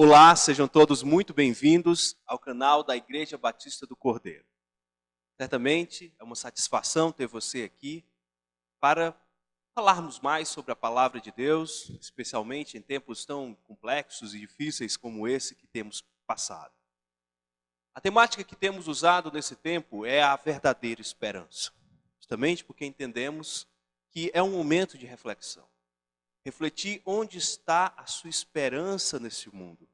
Olá, sejam todos muito bem-vindos ao canal da Igreja Batista do Cordeiro. Certamente é uma satisfação ter você aqui para falarmos mais sobre a palavra de Deus, especialmente em tempos tão complexos e difíceis como esse que temos passado. A temática que temos usado nesse tempo é a verdadeira esperança, justamente porque entendemos que é um momento de reflexão. Refletir onde está a sua esperança nesse mundo.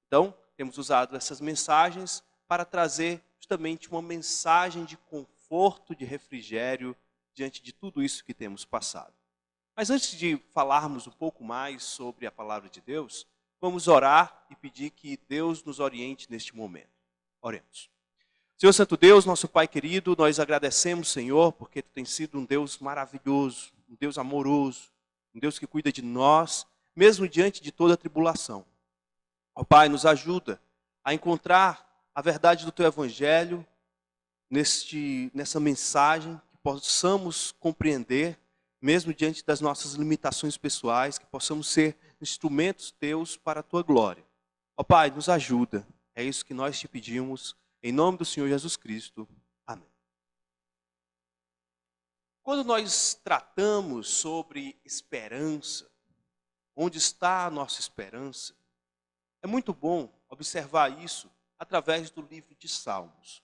Então, temos usado essas mensagens para trazer justamente uma mensagem de conforto, de refrigério, diante de tudo isso que temos passado. Mas antes de falarmos um pouco mais sobre a palavra de Deus, vamos orar e pedir que Deus nos oriente neste momento. Oremos. Senhor Santo Deus, nosso Pai querido, nós agradecemos, Senhor, porque Tu tens sido um Deus maravilhoso, um Deus amoroso, um Deus que cuida de nós, mesmo diante de toda a tribulação. Ó Pai, nos ajuda a encontrar a verdade do Teu Evangelho nessa mensagem, que possamos compreender, mesmo diante das nossas limitações pessoais, que possamos ser instrumentos Teus para a Tua glória. Ó Pai, nos ajuda, é isso que nós te pedimos, em nome do Senhor Jesus Cristo. Amém. Quando nós tratamos sobre esperança, onde está a nossa esperança? É muito bom observar isso através do livro de Salmos.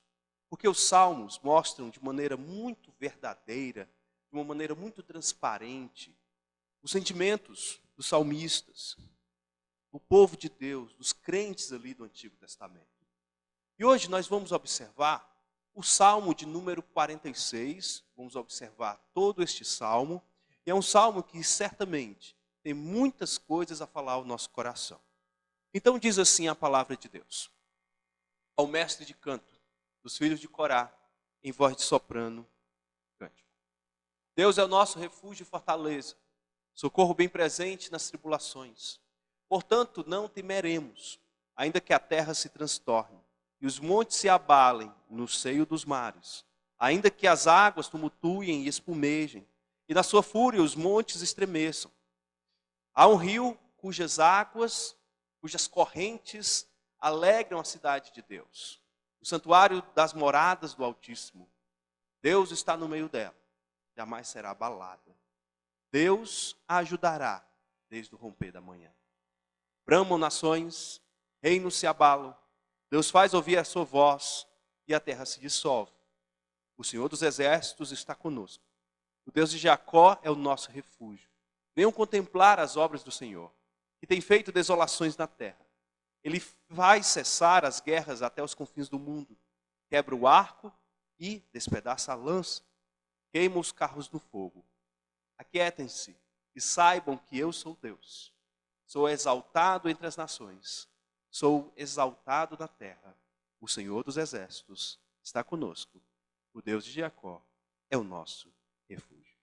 Porque os Salmos mostram de maneira muito verdadeira, de uma maneira muito transparente, os sentimentos dos salmistas, do povo de Deus, dos crentes ali do Antigo Testamento. E hoje nós vamos observar o Salmo de número 46, vamos observar todo este Salmo, e é um Salmo que certamente tem muitas coisas a falar ao nosso coração. Então diz assim a palavra de Deus: ao mestre de canto dos filhos de Corá, em voz de soprano, cântico. Deus é o nosso refúgio e fortaleza, socorro bem presente nas tribulações. Portanto, não temeremos, ainda que a terra se transtorne e os montes se abalem no seio dos mares, ainda que as águas tumultuem e espumejem, e na sua fúria os montes estremeçam. Há um rio cujas correntes alegram a cidade de Deus, o santuário das moradas do Altíssimo. Deus está no meio dela, jamais será abalada. Deus a ajudará desde o romper da manhã. Bramam nações, reinos se abalam, Deus faz ouvir a sua voz e a terra se dissolve. O Senhor dos exércitos está conosco. O Deus de Jacó é o nosso refúgio. Venham contemplar as obras do Senhor, que tem feito desolações na terra. Ele faz cessar as guerras até os confins do mundo. Quebra o arco e despedaça a lança. Queima os carros no fogo. Aquietem-se e saibam que eu sou Deus. Sou exaltado entre as nações. Sou exaltado na terra. O Senhor dos exércitos está conosco. O Deus de Jacó é o nosso refúgio.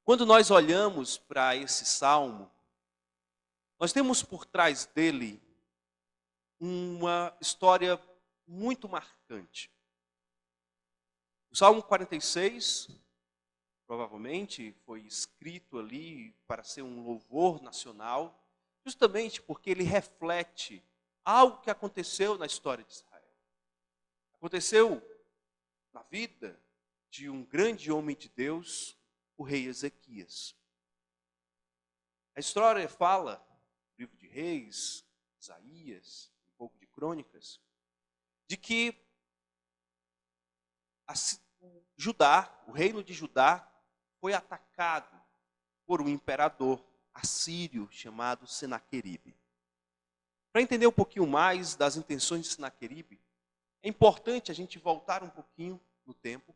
Quando nós olhamos para esse salmo, nós temos por trás dele uma história muito marcante. O Salmo 46, provavelmente, foi escrito ali para ser um louvor nacional, justamente porque ele reflete algo que aconteceu na história de Israel. Aconteceu na vida de um grande homem de Deus, o rei Ezequias. A história fala, no livro de Reis, Isaías, um pouco de Crônicas, de que o reino de Judá, foi atacado por um imperador assírio chamado Senaqueribe. Para entender um pouquinho mais das intenções de Senaqueribe, é importante a gente voltar um pouquinho no tempo,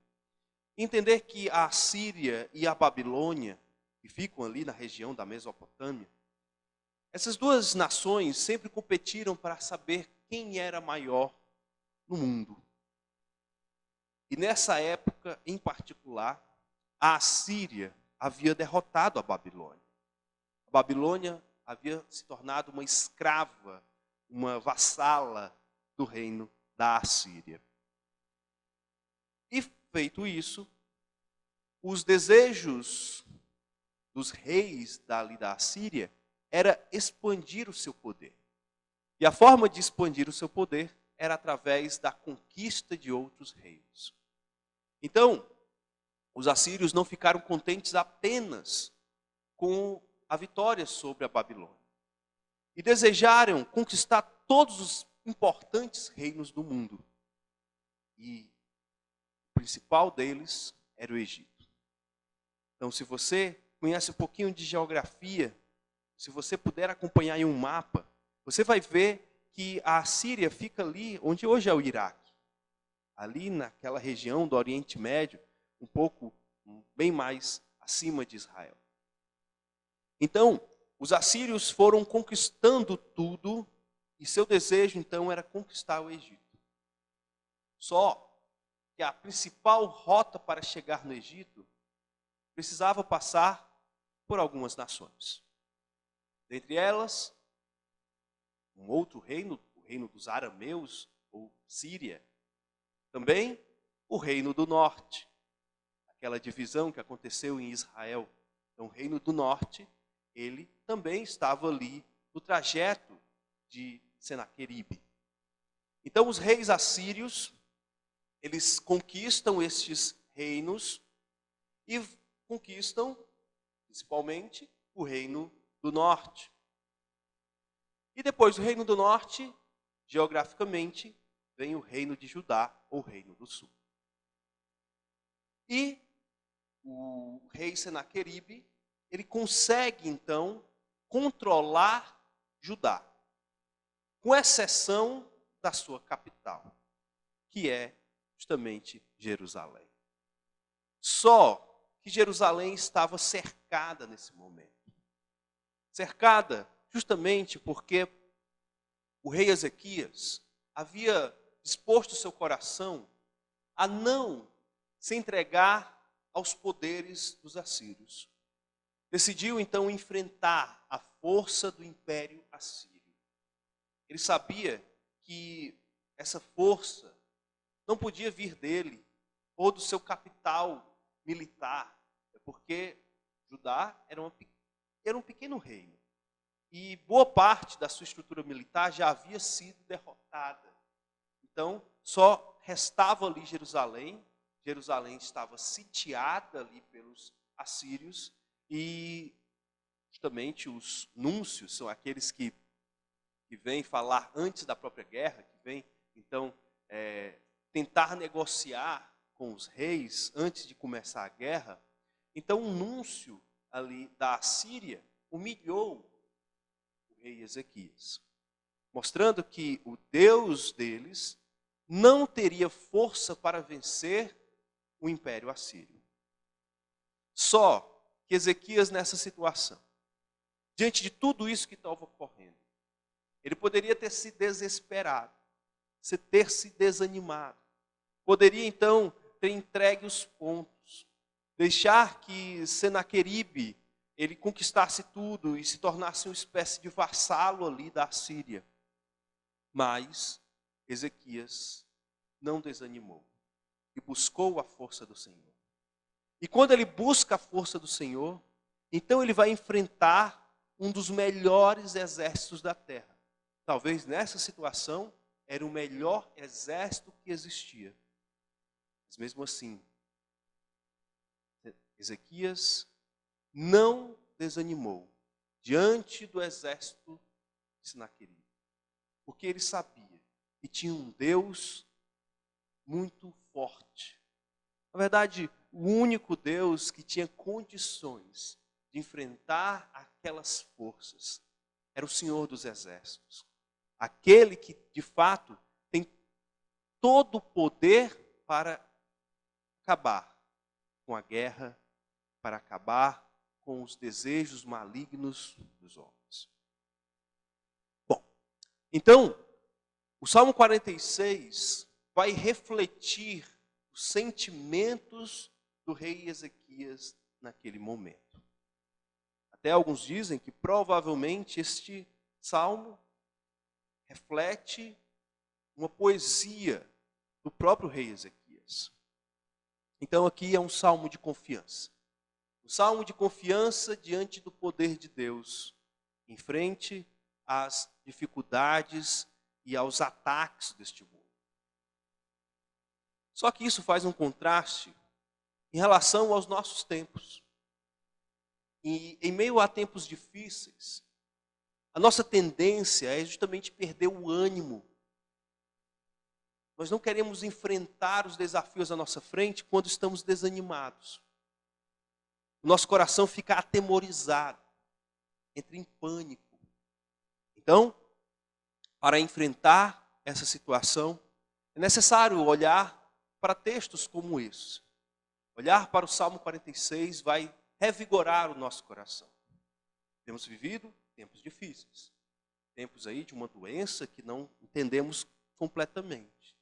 entender que a Assíria e a Babilônia, que ficam ali na região da Mesopotâmia, essas duas nações sempre competiram para saber quem era maior no mundo. E nessa época, em particular, a Assíria havia derrotado a Babilônia. A Babilônia havia se tornado uma escrava, uma vassala do reino da Assíria. E feito isso, os desejos dos reis da Assíria era expandir o seu poder. E a forma de expandir o seu poder era através da conquista de outros reinos. Então, os assírios não ficaram contentes apenas com a vitória sobre a Babilônia. E desejaram conquistar todos os importantes reinos do mundo. E o principal deles era o Egito. Então, se você conhece um pouquinho de geografia, se você puder acompanhar em um mapa, você vai ver que a Síria fica ali onde hoje é o Iraque. Ali naquela região do Oriente Médio, um pouco, bem mais acima de Israel. Então, os assírios foram conquistando tudo, e seu desejo, então, era conquistar o Egito. Só que a principal rota para chegar no Egito precisava passar por algumas nações. Dentre elas, um outro reino, o reino dos arameus, ou Síria. Também o reino do norte, aquela divisão que aconteceu em Israel. Então, o reino do norte, ele também estava ali no trajeto de Senaqueribe. Então, os reis assírios, eles conquistam estes reinos e conquistam, principalmente, o reino do norte. E depois do reino do norte, geograficamente, vem o reino de Judá, ou reino do sul. E o rei Senaqueribe, ele consegue, então, controlar Judá, com exceção da sua capital, que é justamente Jerusalém. Só que Jerusalém estava cercada nesse momento. Cercada justamente porque o rei Ezequias havia disposto seu coração a não se entregar aos poderes dos assírios. Decidiu então enfrentar a força do império assírio. Ele sabia que essa força não podia vir dele ou do seu capital militar, porque Judá era um pequeno reino. E boa parte da sua estrutura militar já havia sido derrotada. Então, só restava ali Jerusalém. Jerusalém estava sitiada ali pelos assírios. E justamente os núncios são aqueles que vêm falar antes da própria guerra, que vêm, então, tentar negociar com os reis antes de começar a guerra. Então, um núncio ali da Assíria humilhou o rei Ezequias, mostrando que o Deus deles não teria força para vencer o império assírio. Só que Ezequias, nessa situação, diante de tudo isso que estava ocorrendo, ele poderia ter se desesperado, ter se desanimado, poderia então ter entregue os pontos, deixar que Senaqueribe ele conquistasse tudo e se tornasse uma espécie de vassalo ali da Assíria. Mas Ezequias não desanimou e buscou a força do Senhor. E quando ele busca a força do Senhor, então ele vai enfrentar um dos melhores exércitos da terra. Talvez nessa situação era o melhor exército que existia. Mas mesmo assim, Ezequias não desanimou diante do exército de Senaqueribe, porque ele sabia que tinha um Deus muito forte. Na verdade, o único Deus que tinha condições de enfrentar aquelas forças era o Senhor dos Exércitos. Aquele que, de fato, tem todo o poder para acabar com a guerra, para acabar com os desejos malignos dos homens. Bom, então, o Salmo 46 vai refletir os sentimentos do rei Ezequias naquele momento. Até alguns dizem que provavelmente este salmo reflete uma poesia do próprio rei Ezequias. Então aqui é um salmo de confiança. Um salmo de confiança diante do poder de Deus. em frente às dificuldades e aos ataques deste mundo. Só que isso faz um contraste em relação aos nossos tempos. E em meio a tempos difíceis, a nossa tendência é justamente perder o ânimo. Nós não queremos enfrentar os desafios à nossa frente quando estamos desanimados. O nosso coração fica atemorizado, entra em pânico. Então, para enfrentar essa situação, é necessário olhar para textos como esse. Olhar para o Salmo 46 vai revigorar o nosso coração. Temos vivido tempos difíceis. Tempos aí de uma doença que não entendemos completamente.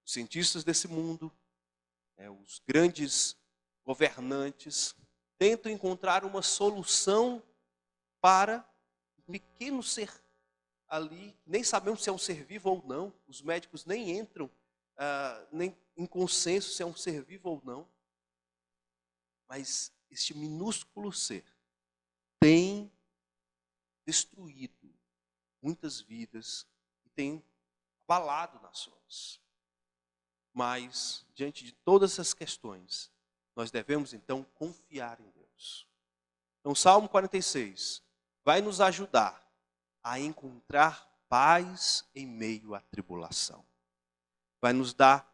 Os cientistas desse mundo, os grandes governantes, tentam encontrar uma solução para um pequeno ser ali, nem sabemos se é um ser vivo ou não, os médicos nem entram nem em consenso se é um ser vivo ou não, mas este minúsculo ser tem destruído muitas vidas e tem abalado nações. Mas, diante de todas essas questões, nós devemos então confiar em Deus. Então, o Salmo 46 vai nos ajudar a encontrar paz em meio à tribulação. Vai nos dar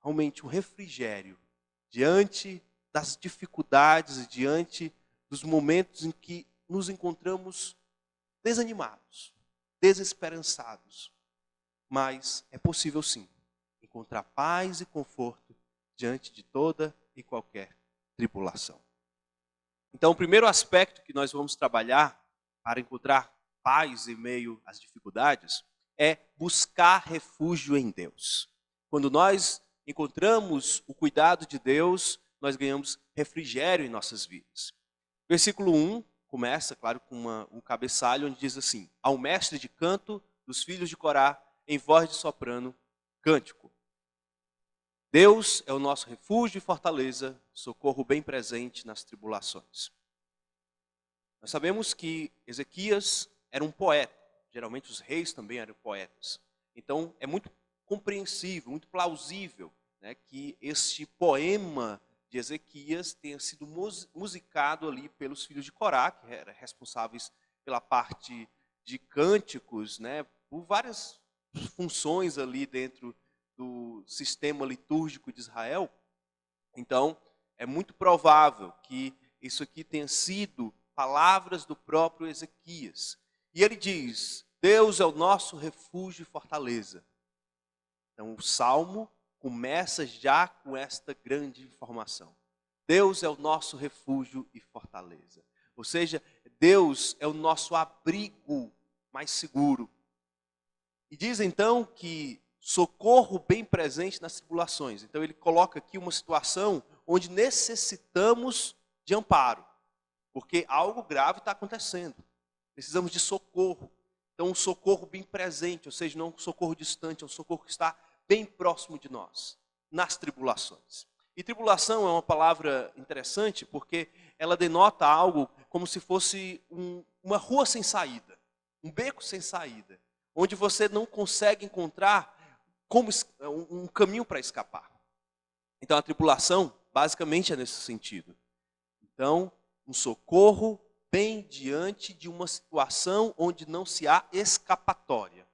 realmente um refrigério diante das dificuldades e diante dos momentos em que nos encontramos desanimados, desesperançados. Mas é possível sim encontrar paz e conforto diante de toda e qualquer tribulação. Então, o primeiro aspecto que nós vamos trabalhar para encontrar paz em meio às dificuldades é buscar refúgio em Deus. Quando nós encontramos o cuidado de Deus, nós ganhamos refrigério em nossas vidas. Versículo 1 começa, claro, com um cabeçalho onde diz assim: ao mestre de canto dos filhos de Corá, em voz de soprano, cântico. Deus é o nosso refúgio e fortaleza, socorro bem presente nas tribulações. Nós sabemos que Ezequias era um poeta. Geralmente os reis também eram poetas. Então é muito compreensível, muito plausível, né, que este poema de Ezequias tenha sido musicado ali pelos filhos de Corá, que eram responsáveis pela parte de cânticos, né, por várias funções ali dentro do sistema litúrgico de Israel. Então é muito provável que isso aqui tenha sido palavras do próprio Ezequias. E ele diz: Deus é o nosso refúgio e fortaleza. Então o Salmo começa já com esta grande informação. Deus é o nosso refúgio e fortaleza. Ou seja, Deus é o nosso abrigo mais seguro. E diz então que socorro bem presente nas tribulações. Então ele coloca aqui uma situação onde necessitamos de amparo. Porque algo grave está acontecendo. Precisamos de socorro. Então, um socorro bem presente, ou seja, não um socorro distante, é um socorro que está bem próximo de nós, nas tribulações. E tribulação é uma palavra interessante porque ela denota algo como se fosse uma rua sem saída, um beco sem saída, onde você não consegue encontrar um caminho para escapar. Então, a tribulação, basicamente, é nesse sentido. Então, um socorro bem diante de uma situação onde não se há escapatória.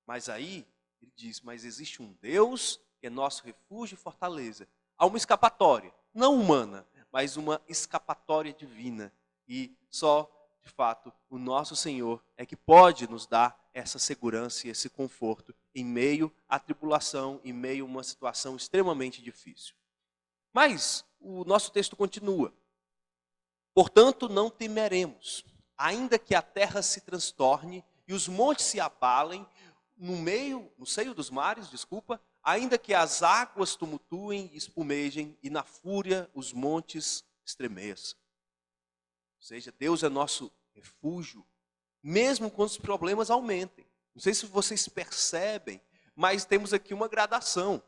Mas aí, ele diz, mas existe um Deus que é nosso refúgio e fortaleza. Há uma escapatória, não humana, mas uma escapatória divina. E só, de fato, o nosso Senhor é que pode nos dar essa segurança e esse conforto em meio à tribulação, em meio a uma situação extremamente difícil. Mas o nosso texto continua. Portanto, não temeremos, ainda que a terra se transtorne e os montes se abalem, no seio dos mares, ainda que as águas tumultuem e espumejem e na fúria os montes estremeçam. Ou seja, Deus é nosso refúgio, mesmo quando os problemas aumentem. Não sei se vocês percebem, mas temos aqui uma gradação.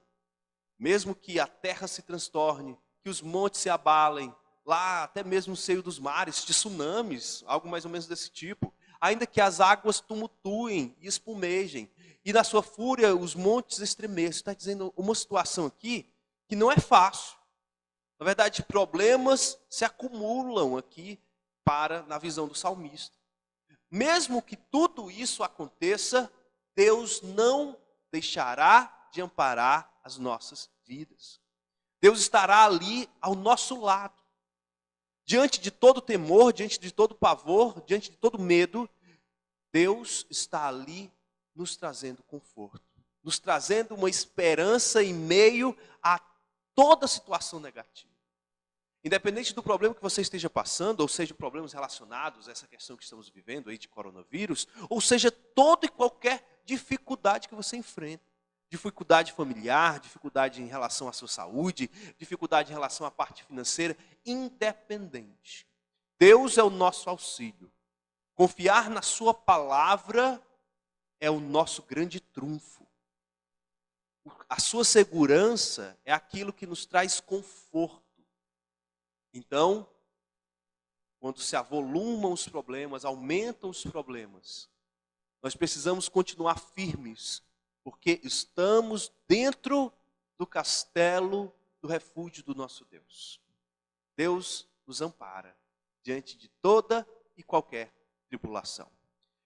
Mesmo que a terra se transtorne, que os montes se abalem, lá até mesmo no seio dos mares, de tsunamis, algo mais ou menos desse tipo. Ainda que as águas tumultuem e espumejem, e na sua fúria os montes estremeçam. Está dizendo uma situação aqui que não é fácil. Na verdade, problemas se acumulam aqui na visão do salmista. Mesmo que tudo isso aconteça, Deus não deixará de amparar as nossas vidas. Deus estará ali ao nosso lado. Diante de todo temor, diante de todo pavor, diante de todo medo, Deus está ali nos trazendo conforto, nos trazendo uma esperança em meio a toda situação negativa. Independente do problema que você esteja passando, ou seja, problemas relacionados a essa questão que estamos vivendo aí de coronavírus, ou seja, toda e qualquer dificuldade que você enfrenta. Dificuldade familiar, dificuldade em relação à sua saúde, dificuldade em relação à parte financeira, independente. Deus é o nosso auxílio. Confiar na sua palavra é o nosso grande trunfo. A sua segurança é aquilo que nos traz conforto. Então, quando se avolumam os problemas, aumentam os problemas, nós precisamos continuar firmes, porque estamos dentro do castelo do refúgio do nosso Deus. Deus nos ampara diante de toda e qualquer tribulação.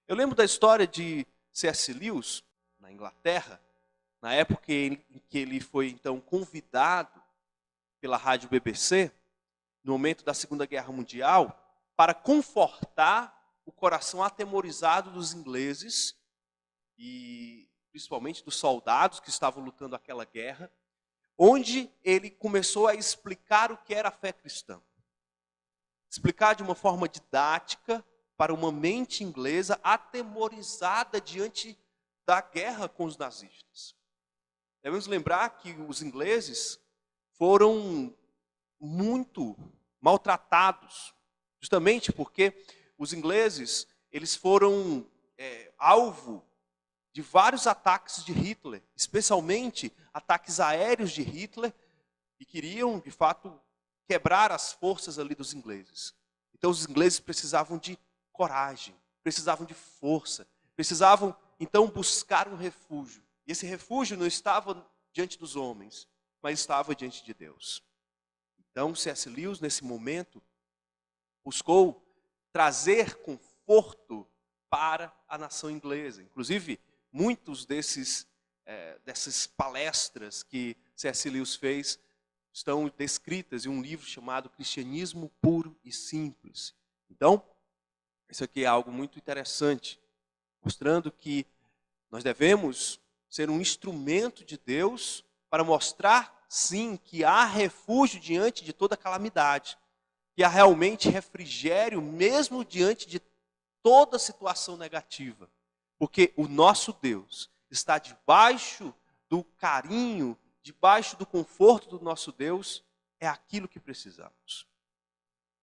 Eu lembro da história de C.S. Lewis, na Inglaterra, na época em que ele foi então convidado pela rádio BBC, no momento da Segunda Guerra Mundial, para confortar o coração atemorizado dos ingleses e principalmente dos soldados que estavam lutando aquela guerra, onde ele começou a explicar o que era a fé cristã. Explicar de uma forma didática para uma mente inglesa atemorizada diante da guerra com os nazistas. Devemos lembrar que os ingleses foram muito maltratados, justamente porque os ingleses eles foram alvo de vários ataques de Hitler, especialmente ataques aéreos de Hitler, que queriam, de fato, quebrar as forças ali dos ingleses. Então os ingleses precisavam de coragem, precisavam de força, precisavam então buscar um refúgio. E esse refúgio não estava diante dos homens, mas estava diante de Deus. Então C.S. Lewis, nesse momento, buscou trazer conforto para a nação inglesa. Inclusive, muitos dessas palestras que C.S. Lewis fez estão descritas em um livro chamado Cristianismo Puro e Simples. Então, isso aqui é algo muito interessante, mostrando que nós devemos ser um instrumento de Deus para mostrar, sim, que há refúgio diante de toda calamidade, que há realmente refrigério mesmo diante de toda situação negativa. Porque o nosso Deus está debaixo do carinho, debaixo do conforto do nosso Deus, é aquilo que precisamos.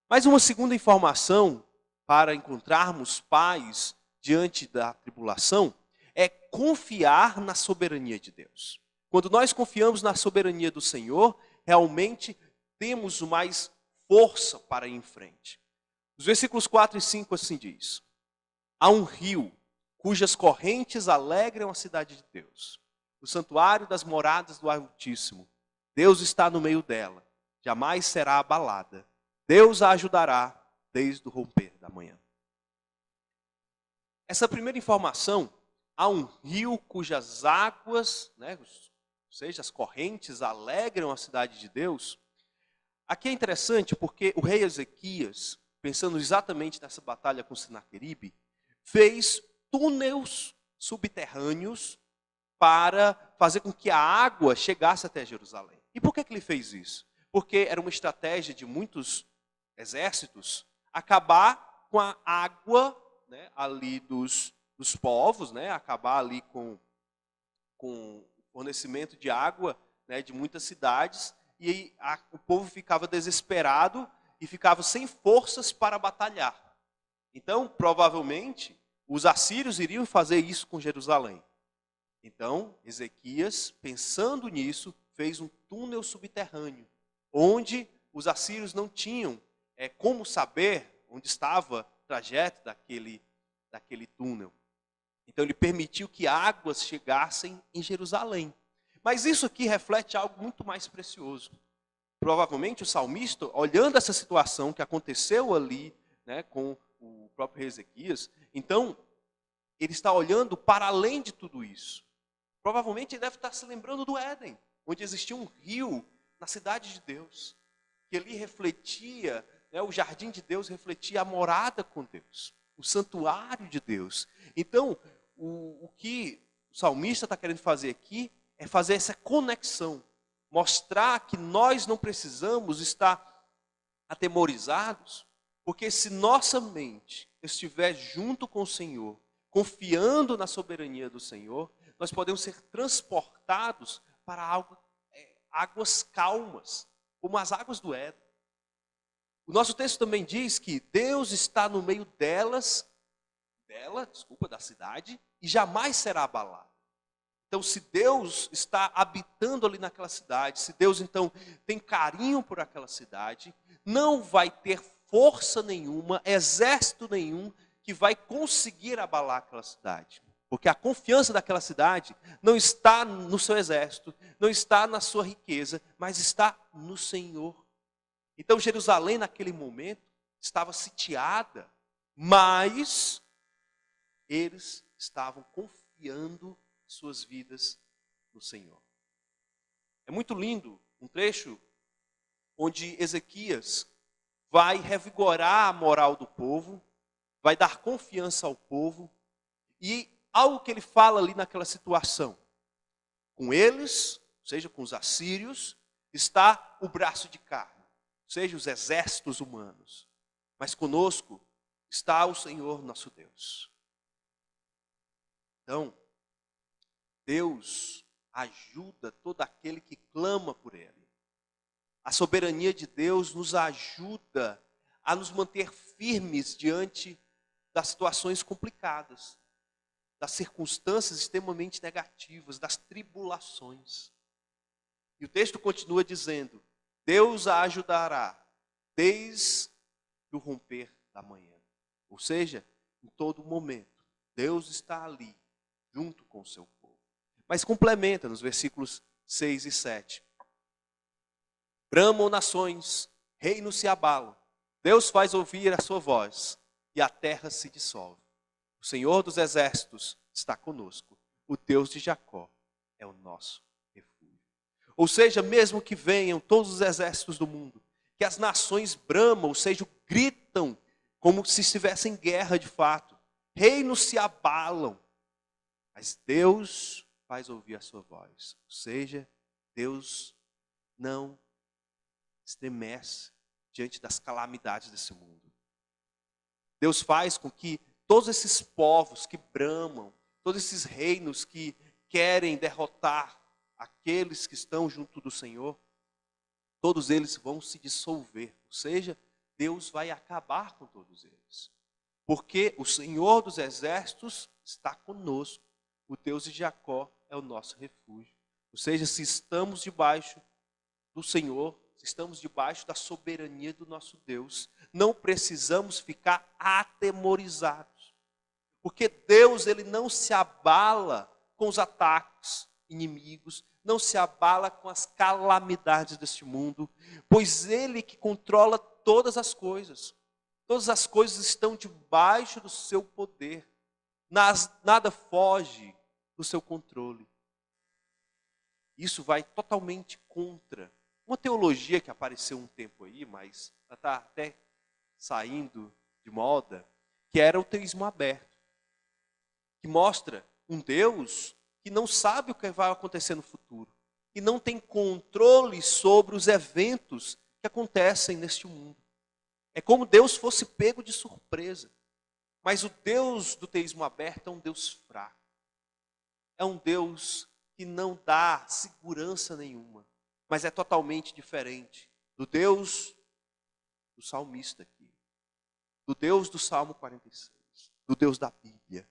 Mas uma segunda informação para encontrarmos paz diante da tribulação é confiar na soberania de Deus. Quando nós confiamos na soberania do Senhor, realmente temos mais força para ir em frente. Os versículos 4 e 5 assim diz: há um rio cujas correntes alegram a cidade de Deus, o santuário das moradas do Altíssimo. Deus está no meio dela, jamais será abalada. Deus a ajudará desde o romper da manhã. Essa primeira informação, há um rio cujas águas, ou seja, as correntes alegram a cidade de Deus. Aqui é interessante porque o rei Ezequias, pensando exatamente nessa batalha com Senaqueribe, fez túneis subterrâneos para fazer com que a água chegasse até Jerusalém. E por que ele fez isso? Porque era uma estratégia de muitos exércitos acabar com a água ali dos povos, acabar ali com o fornecimento de água de muitas cidades, e aí o povo ficava desesperado e ficava sem forças para batalhar. Então, provavelmente, os assírios iriam fazer isso com Jerusalém. Então, Ezequias, pensando nisso, fez um túnel subterrâneo, onde os assírios não tinham como saber onde estava o trajeto daquele túnel. Então ele permitiu que águas chegassem em Jerusalém. Mas isso aqui reflete algo muito mais precioso. Provavelmente o salmista, olhando essa situação que aconteceu ali, né, com o próprio Ezequias, então ele está olhando para além de tudo isso. Provavelmente ele deve estar se lembrando do Éden, onde existia um rio na cidade de Deus, que ali refletia, né, o jardim de Deus refletia a morada com Deus, o santuário de Deus. Então, o que o salmista está querendo fazer aqui é fazer essa conexão, mostrar que nós não precisamos estar atemorizados, porque se nossa mente estiver junto com o Senhor, confiando na soberania do Senhor, nós podemos ser transportados para águas calmas, como as águas do Éden. O nosso texto também diz que Deus está no meio da cidade, e jamais será abalado. Então, se Deus está habitando ali naquela cidade, se Deus então tem carinho por aquela cidade, não vai ter força nenhuma, exército nenhum que vai conseguir abalar aquela cidade. Porque a confiança daquela cidade não está no seu exército, não está na sua riqueza, mas está no Senhor. Então Jerusalém naquele momento estava sitiada, mas eles estavam confiando suas vidas no Senhor. É muito lindo um trecho onde Ezequias vai revigorar a moral do povo, vai dar confiança ao povo, e algo que ele fala ali naquela situação, com eles, ou seja, com os assírios, está o braço de carne, ou seja, os exércitos humanos, mas conosco está o Senhor nosso Deus. Então, Deus ajuda todo aquele que clama por Ele. A soberania de Deus nos ajuda a nos manter firmes diante das situações complicadas, das circunstâncias extremamente negativas, das tribulações. E o texto continua dizendo: Deus a ajudará desde o romper da manhã. Ou seja, em todo momento, Deus está ali, junto com o seu povo. Mas complementa nos versículos 6 e 7. Bramam nações, reinos se abalam. Deus faz ouvir a sua voz e a terra se dissolve. O Senhor dos exércitos está conosco. O Deus de Jacó é o nosso refúgio. Ou seja, mesmo que venham todos os exércitos do mundo, que as nações bramam, ou seja, gritam como se estivessem em guerra de fato. Reinos se abalam, mas Deus faz ouvir a sua voz. Ou seja, Deus não estremece diante das calamidades desse mundo. Deus faz com que todos esses povos que bramam, todos esses reinos que querem derrotar aqueles que estão junto do Senhor, todos eles vão se dissolver. Ou seja, Deus vai acabar com todos eles. Porque o Senhor dos exércitos está conosco. O Deus de Jacó é o nosso refúgio. Ou seja, se estamos debaixo do Senhor, se estamos debaixo da soberania do nosso Deus, não precisamos ficar atemorizados. Porque Deus, ele não se abala com os ataques inimigos, não se abala com as calamidades deste mundo, pois Ele que controla todas as coisas estão debaixo do seu poder, nada foge do seu controle. Isso vai totalmente contra uma teologia que apareceu um tempo aí, mas ela está até saindo de moda, que era o teísmo aberto, que mostra um Deus que não sabe o que vai acontecer no futuro, que não tem controle sobre os eventos que acontecem neste mundo. É como Deus fosse pego de surpresa. Mas o Deus do teísmo aberto é um Deus fraco. É um Deus que não dá segurança nenhuma, mas é totalmente diferente do Deus do salmista aqui, do Deus do Salmo 46, do Deus da Bíblia.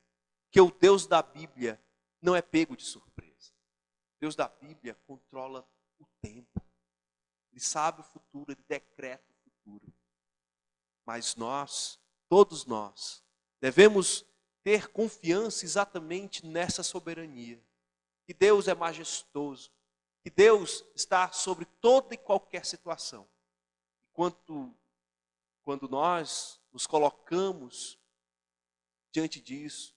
Que o Deus da Bíblia não é pego de surpresa. O Deus da Bíblia controla o tempo. Ele sabe o futuro, ele decreta o futuro. Mas nós, todos nós, devemos ter confiança exatamente nessa soberania. Que Deus é majestoso, que Deus está sobre toda e qualquer situação. Quando nós nos colocamos diante disso,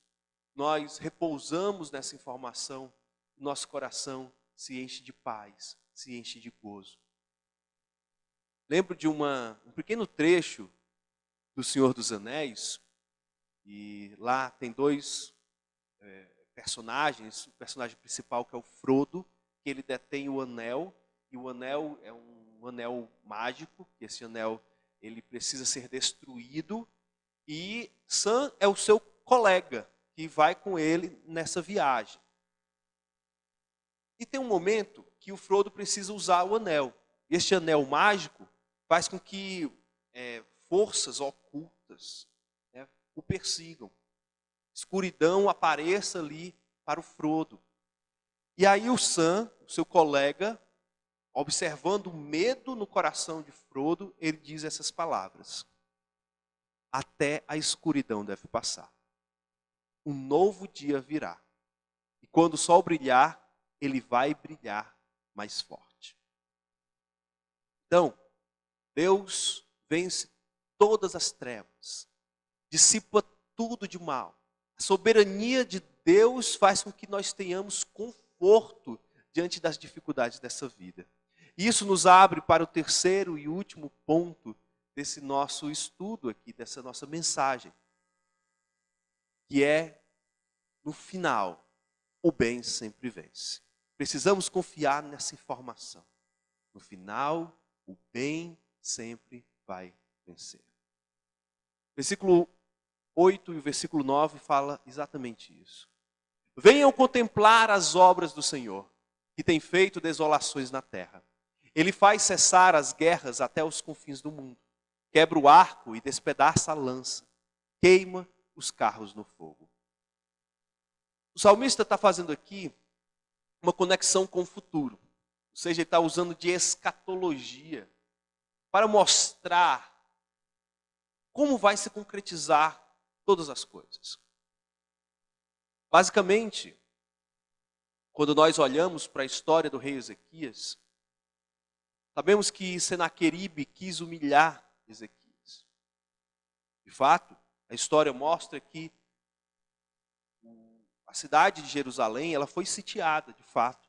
nós repousamos nessa informação, nosso coração se enche de paz, se enche de gozo. Lembro de um pequeno trecho do Senhor dos Anéis, e lá tem dois personagens. O personagem principal, que é o Frodo, que ele detém o anel, e o anel é um anel mágico, que esse anel ele precisa ser destruído, e Sam é o seu colega, que vai com ele nessa viagem. E tem um momento que o Frodo precisa usar o anel. Este anel mágico faz com que forças ocultas o persigam. Escuridão apareça ali para o Frodo. E aí o Sam, o seu colega, observando o medo no coração de Frodo, ele diz essas palavras: até a escuridão deve passar. Um novo dia virá. E quando o sol brilhar, ele vai brilhar mais forte. Então, Deus vence todas as trevas, dissipa tudo de mal. A soberania de Deus faz com que nós tenhamos conforto diante das dificuldades dessa vida. E isso nos abre para o terceiro e último ponto desse nosso estudo aqui, dessa nossa mensagem, que é, no final, o bem sempre vence. Precisamos confiar nessa informação. No final, o bem sempre vai vencer. Versículo 8 e o versículo 9 fala exatamente isso. Venham contemplar as obras do Senhor, que tem feito desolações na terra. Ele faz cessar as guerras até os confins do mundo. Quebra o arco e despedaça a lança. Queima os carros no fogo. O salmista está fazendo aqui uma conexão com o futuro. Ou seja, ele está usando de escatologia para mostrar como vai se concretizar todas as coisas. Basicamente, quando nós olhamos para a história do rei Ezequias, sabemos que Senaqueribe quis humilhar Ezequias. De fato, a história mostra que a cidade de Jerusalém, ela foi sitiada, de fato.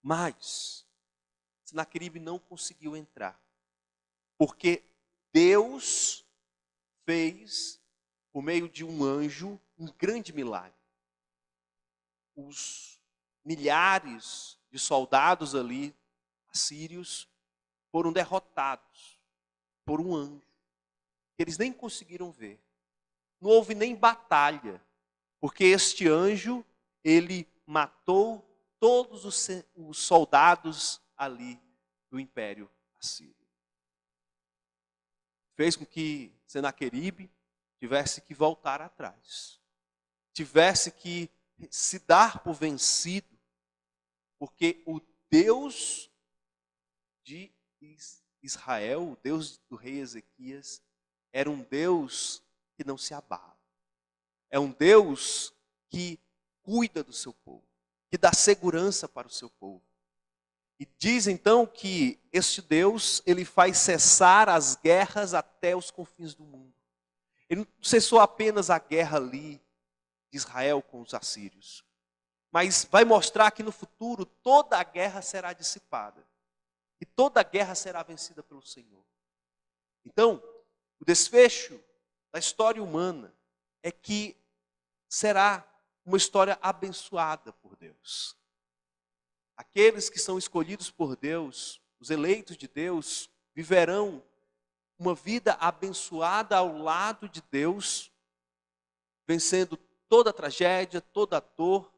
Mas Senaqueribe não conseguiu entrar, porque Deus fez, por meio de um anjo, um grande milagre. Os milhares de soldados ali, assírios, foram derrotados por um anjo, que eles nem conseguiram ver. Não houve nem batalha, porque este anjo, ele matou todos os soldados ali do Império Assírio. Fez com que Senaqueribe tivesse que voltar atrás. Tivesse que se dar por vencido, porque o Deus de Israel, o Deus do rei Ezequias, era um Deus que não se abala. É um Deus que cuida do seu povo, que dá segurança para o seu povo. E diz então que este Deus, ele faz cessar as guerras até os confins do mundo. Ele não cessou apenas a guerra ali de Israel com os assírios, mas vai mostrar que no futuro toda a guerra será dissipada. E toda a guerra será vencida pelo Senhor. Então, o desfecho da história humana é que será uma história abençoada por Deus. Aqueles que são escolhidos por Deus, os eleitos de Deus, viverão uma vida abençoada ao lado de Deus, vencendo toda a tragédia, toda a dor.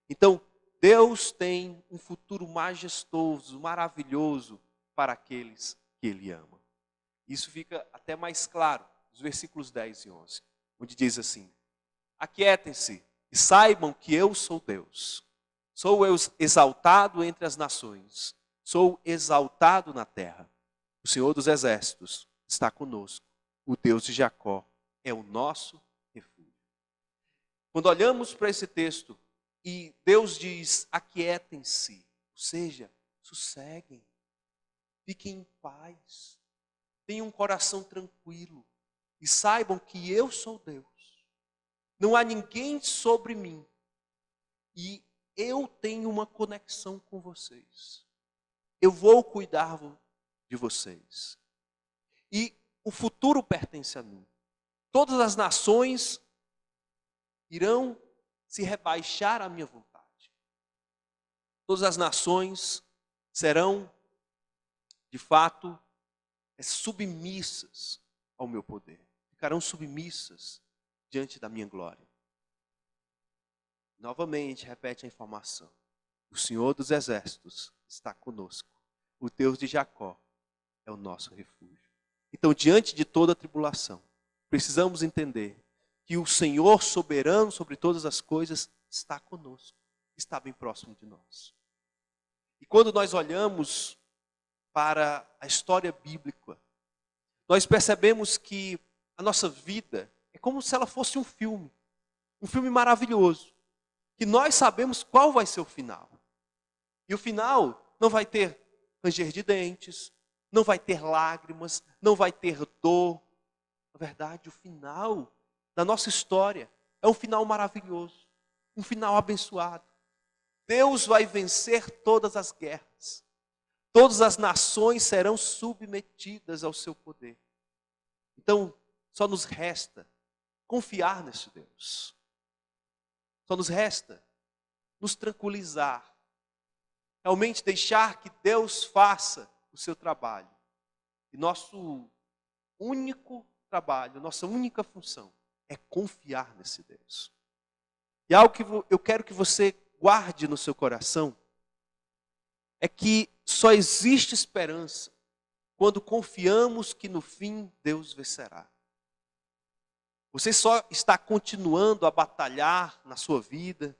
Então, Deus tem um futuro majestoso, maravilhoso para aqueles que Ele ama. Isso fica até mais claro nos versículos 10 e 11, onde diz assim: aquietem-se e saibam que eu sou Deus. Sou eu exaltado entre as nações, sou exaltado na terra. O Senhor dos exércitos está conosco. o Deus de Jacó é o nosso refúgio. Quando olhamos para esse texto e Deus diz: aquietem-se, ou seja, sosseguem, fiquem em paz, tenham um coração tranquilo e saibam que eu sou Deus. Não há ninguém sobre mim e eu tenho uma conexão com vocês. Eu vou cuidar de vocês. E o futuro pertence a mim. Todas as nações irão se rebaixar à minha vontade. Todas as nações serão, de fato, submissas ao meu poder. Ficarão submissas diante da minha glória. Novamente, repete a informação. O Senhor dos Exércitos está conosco. O Deus de Jacó é o nosso refúgio. Então, diante de toda a tribulação, precisamos entender que o Senhor soberano sobre todas as coisas está conosco, está bem próximo de nós. E quando nós olhamos para a história bíblica, nós percebemos que a nossa vida é como se ela fosse um filme maravilhoso, que nós sabemos qual vai ser o final. E o final não vai ter ranger de dentes, não vai ter lágrimas, não vai ter dor. Na verdade, o final da nossa história é um final maravilhoso, um final abençoado. Deus vai vencer todas as guerras. Todas as nações serão submetidas ao seu poder. Então, só nos resta confiar nesse Deus. Só nos resta nos tranquilizar. Realmente deixar que Deus faça o seu trabalho. E nosso único trabalho, nossa única função é confiar nesse Deus. E algo que eu quero que você guarde no seu coração é que só existe esperança quando confiamos que no fim Deus vencerá. Você só está continuando a batalhar na sua vida,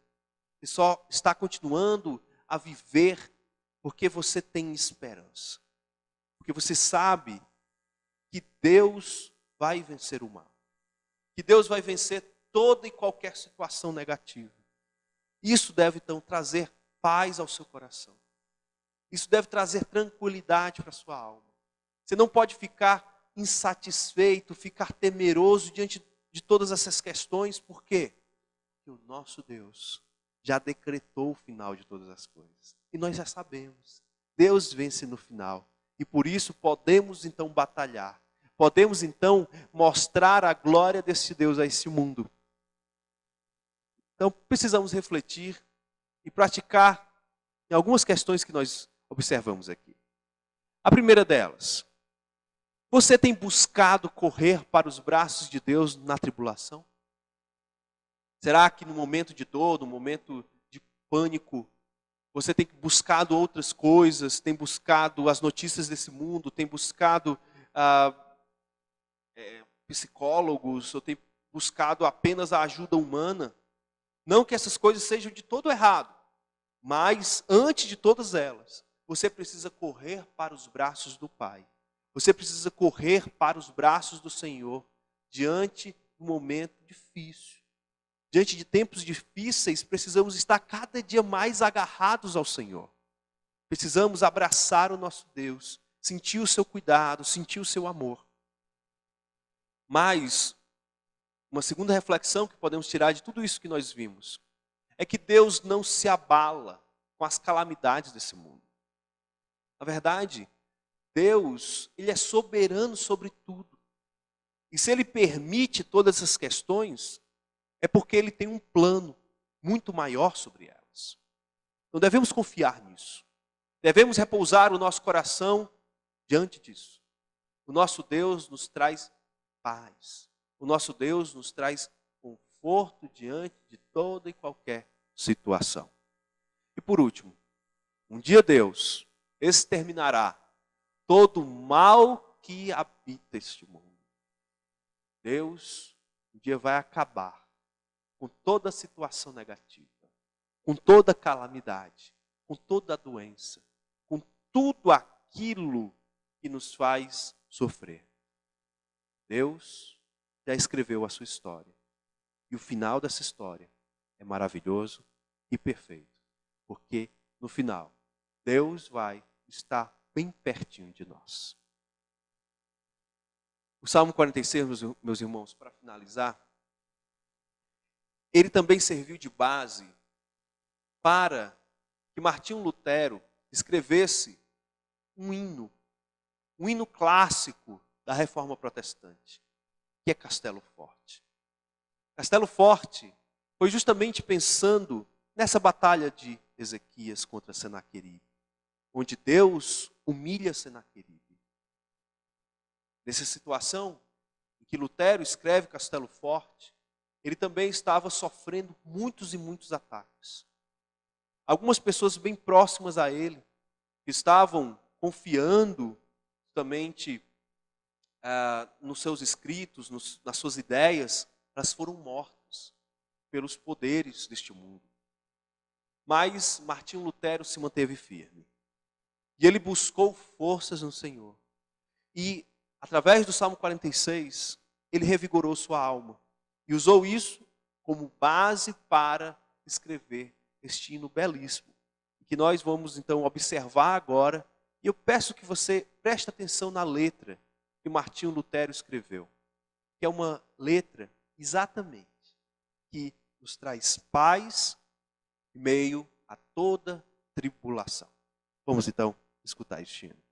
você só está continuando a viver porque você tem esperança. Porque você sabe que Deus vai vencer o mal. Que Deus vai vencer toda e qualquer situação negativa. Isso deve então trazer paz ao seu coração. Isso deve trazer tranquilidade para a sua alma. Você não pode ficar insatisfeito, ficar temeroso diante de todas essas questões. Por quê? Porque o nosso Deus já decretou o final de todas as coisas. E nós já sabemos. Deus vence no final. E por isso podemos então batalhar. Podemos então mostrar a glória desse Deus a esse mundo. Então precisamos refletir e praticar em algumas questões que nós observamos aqui. A primeira delas: você tem buscado correr para os braços de Deus na tribulação? Será que no momento de dor, no momento de pânico, você tem buscado outras coisas, tem buscado as notícias desse mundo, tem buscado psicólogos, ou tem buscado apenas a ajuda humana? Não que essas coisas sejam de todo errado, mas antes de todas elas, você precisa correr para os braços do Pai. Você precisa correr para os braços do Senhor diante de um momento difícil. Diante de tempos difíceis, precisamos estar cada dia mais agarrados ao Senhor. Precisamos abraçar o nosso Deus, sentir o seu cuidado, sentir o seu amor. Mas uma segunda reflexão que podemos tirar de tudo isso que nós vimos é que Deus não se abala com as calamidades desse mundo. Na verdade, Deus, Ele é soberano sobre tudo. E se Ele permite todas essas questões, é porque Ele tem um plano muito maior sobre elas. Então devemos confiar nisso. Devemos repousar o nosso coração diante disso. O nosso Deus nos traz paz. O nosso Deus nos traz conforto diante de toda e qualquer situação. E por último, um dia Deus exterminará todo o mal que habita este mundo. Deus um dia vai acabar com toda a situação negativa, com toda a calamidade, com toda a doença, com tudo aquilo que nos faz sofrer. Deus já escreveu a sua história. E o final dessa história é maravilhoso e perfeito. Porque no final, Deus vai estar bem pertinho de nós. O Salmo 46, meus irmãos, para finalizar, ele também serviu de base para que Martinho Lutero escrevesse um hino clássico da Reforma Protestante, que é Castelo Forte. Castelo Forte foi justamente pensando nessa batalha de Ezequias contra Senaqueribe, onde Deus humilha Senaqueribe. Nessa situação em que Lutero escreve Castelo Forte, ele também estava sofrendo muitos e muitos ataques. Algumas pessoas bem próximas a ele, que estavam confiando justamente nos seus escritos, nas suas ideias, elas foram mortas pelos poderes deste mundo. Mas Martinho Lutero se manteve firme. E ele buscou forças no Senhor. E, através do Salmo 46, ele revigorou sua alma. E usou isso como base para escrever este hino belíssimo, que nós vamos então observar agora. E eu peço que você preste atenção na letra que Martinho Lutero escreveu, que é uma letra exatamente que nos traz paz em meio a toda tribulação. Vamos então escutar este hino.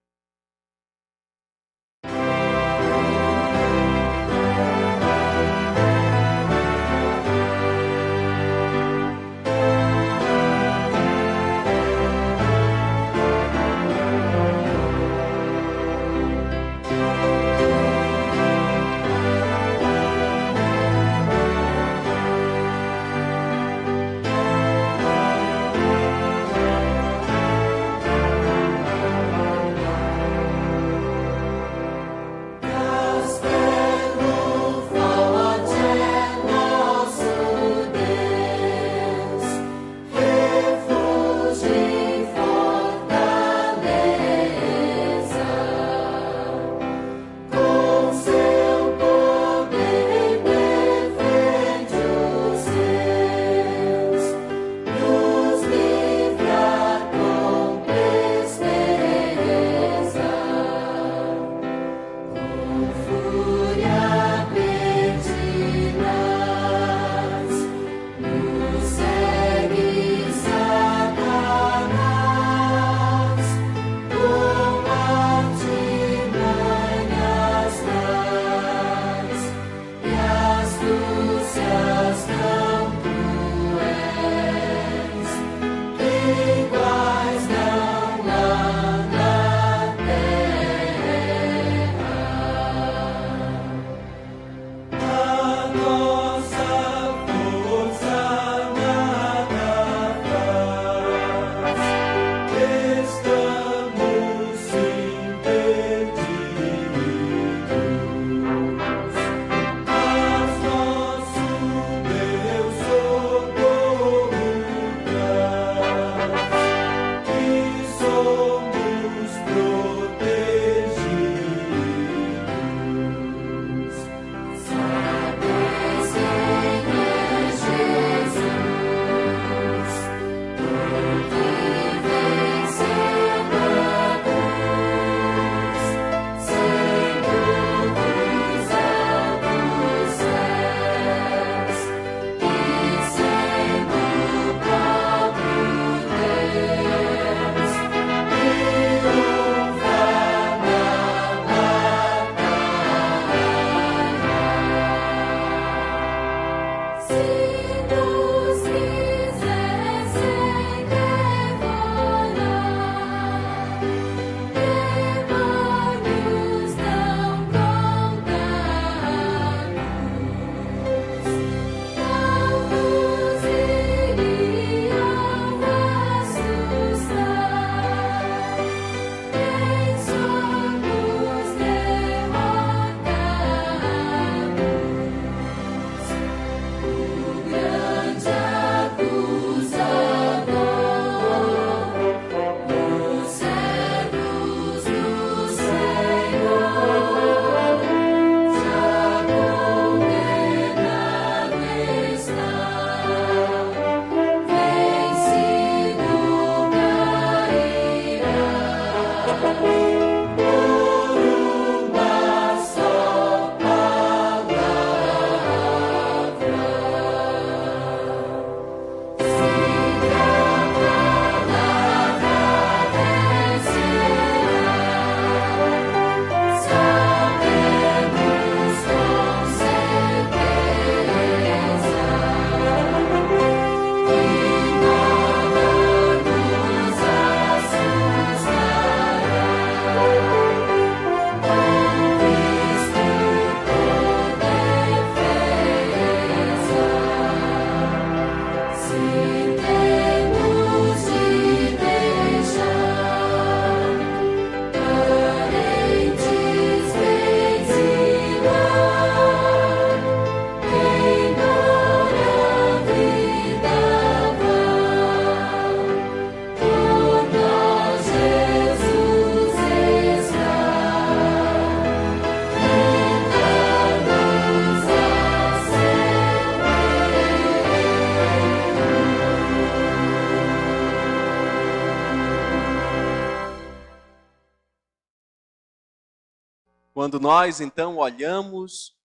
Quando nós então olhamos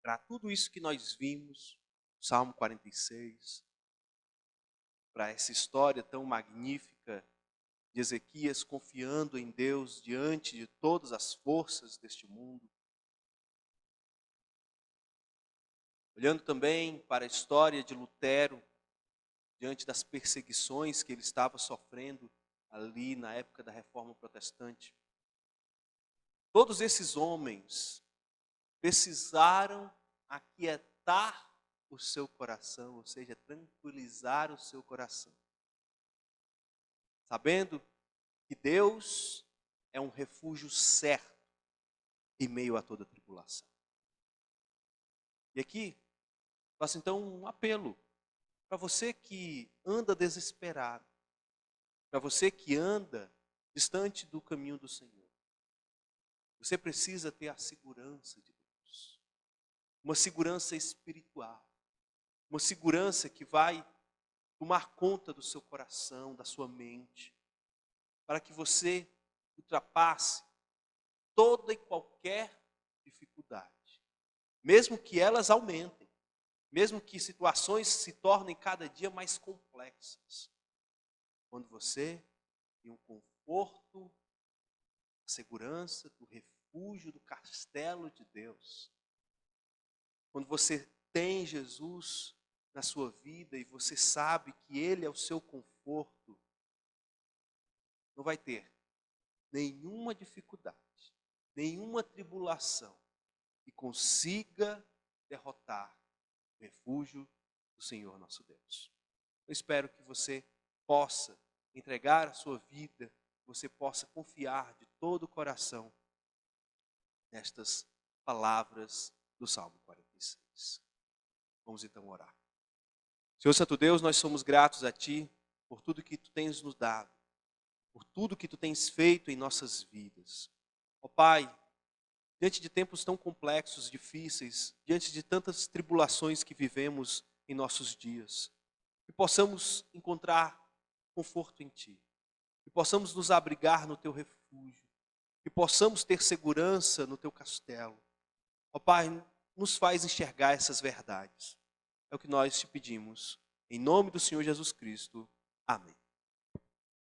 para tudo isso que nós vimos, Salmo 46, para essa história tão magnífica de Ezequias confiando em Deus diante de todas as forças deste mundo. Olhando também para a história de Lutero, diante das perseguições que ele estava sofrendo ali na época da Reforma Protestante. Todos esses homens precisaram aquietar o seu coração, ou seja, tranquilizar o seu coração, sabendo que Deus é um refúgio certo em meio a toda tribulação. E aqui, faço então um apelo para você que anda desesperado, para você que anda distante do caminho do Senhor. Você precisa ter a segurança de Deus, uma segurança espiritual, uma segurança que vai tomar conta do seu coração, da sua mente, para que você ultrapasse toda e qualquer dificuldade, mesmo que elas aumentem, mesmo que situações se tornem cada dia mais complexas. Quando você tem um conforto, a segurança do refúgio, do castelo de Deus, quando você tem Jesus na sua vida e você sabe que Ele é o seu conforto, não vai ter nenhuma dificuldade, nenhuma tribulação que consiga derrotar o refúgio do Senhor nosso Deus. Eu espero que você possa entregar a sua vida, você possa confiar de todo o coração nestas palavras do Salmo 46. Vamos então orar. Senhor Santo Deus, nós somos gratos a Ti por tudo que Tu tens nos dado, por tudo que Tu tens feito em nossas vidas. Ó Pai, diante de tempos tão complexos, difíceis, diante de tantas tribulações que vivemos em nossos dias, que possamos encontrar conforto em Ti, que possamos nos abrigar no Teu refúgio, que possamos ter segurança no Teu castelo. Ó Pai, nos faz enxergar essas verdades. É o que nós te pedimos. Em nome do Senhor Jesus Cristo. Amém.